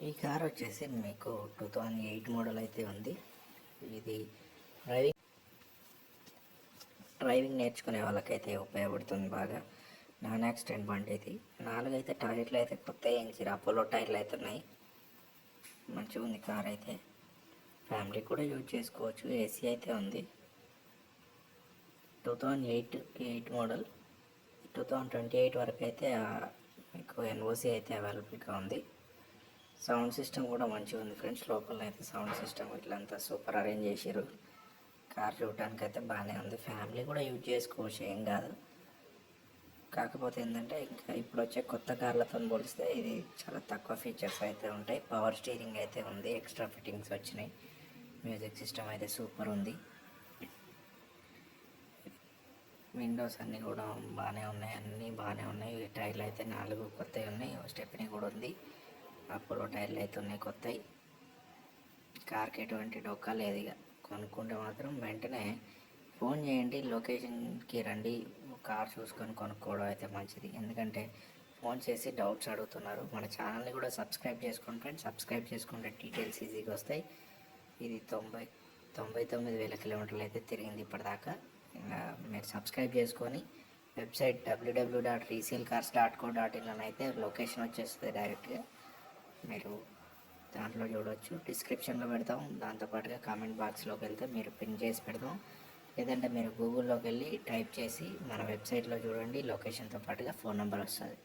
ఈ కార్ వచ్చేసి మీకు 2008 మోడల్ అయితే ఉంది. ఇది డ్రైవింగ్ డ్రైవింగ్ నేర్చుకునే వాళ్ళకైతే ఉపయోగపడుతుంది బాగా. నాన్ యాక్సిడెంట్ బండి ఇది. 4 అయితే టైర్లు అయితే కొత్త వేయించారు, అపోలో టైర్లు అయితే ఉన్నాయి. మంచిగా ఉంది కార్ అయితే, ఫ్యామిలీ కూడా యూజ్ చేసుకోవచ్చు. ఏసీ అయితే ఉంది. 2008 మోడల్. 2028 వరకు అయితే మీకు ఎన్ఓసి అయితే అవైలబుల్గా ఉంది. సౌండ్ సిస్టమ్ కూడా మంచిగా ఉంది ఫ్రెండ్స్. లోపల అయితే సౌండ్ సిస్టమ్ ఇట్లంతా సూపర్ అరేంజ్ చేసారు. కార్ చూడటానికి అయితే బాగానే ఉంది, ఫ్యామిలీ కూడా యూజ్ చేసుకోవచ్చు, ఏం కాదు. కాకపోతే ఏంటంటే ఇంకా ఇప్పుడు వచ్చే కొత్త కార్లతో పోలిస్తే ఇది చాలా తక్కువ ఫీచర్స్ అయితే ఉంటాయి. పవర్ స్టీరింగ్ అయితే ఉంది, ఎక్స్ట్రా ఫిట్టింగ్స్ వచ్చినాయి. మ్యూజిక్ సిస్టమ్ అయితే సూపర్ ఉంది. విండోస్ అన్నీ కూడా బాగానే ఉన్నాయి, అన్నీ బాగానే ఉన్నాయి. టైర్లు అయితే 4 కొత్తవి ఉన్నాయి, స్టెప్నీ కూడా ఉంది. అపోలో టైర్లు అయితే ఉన్నాయి కొత్తవి. కార్కి ఎటువంటి డొక్కా లేదు. ఇక కొనుక్కుంటే మాత్రం వెంటనే ఫోన్ చేయండి, లొకేషన్కి రండి, కార్ చూసుకొని కొనుక్కోవడం అయితే మంచిది. ఎందుకంటే ఫోన్ చేసి డౌట్స్ అడుగుతున్నారు. మన ఛానల్ని కూడా సబ్స్క్రైబ్ చేసుకోండి ఫ్రెండ్స్. సబ్స్క్రైబ్ చేసుకుంటే డీటెయిల్స్ ఈజీగా వస్తాయి. ఇది 99,000 కిలోమీటర్లు అయితే తిరిగింది ఇప్పటిదాకా. మీరు సబ్స్క్రైబ్ చేసుకొని వెబ్సైట్ www.reselcars.co.in అయితే లొకేషన్ వచ్చేస్తుంది డైరెక్ట్గా. మీరు దాంట్లో చూడవచ్చు, డిస్క్రిప్షన్లో పెడతాం. దాంతోపాటుగా కామెంట్ బాక్స్లోకి వెళ్తే మీరు పిన్ చేసి పెడతాం. లేదంటే మీరు గూగుల్లోకి వెళ్ళి టైప్ చేసి మన వెబ్సైట్లో చూడండి, లొకేషన్తో పాటుగా ఫోన్ నెంబర్ వస్తుంది.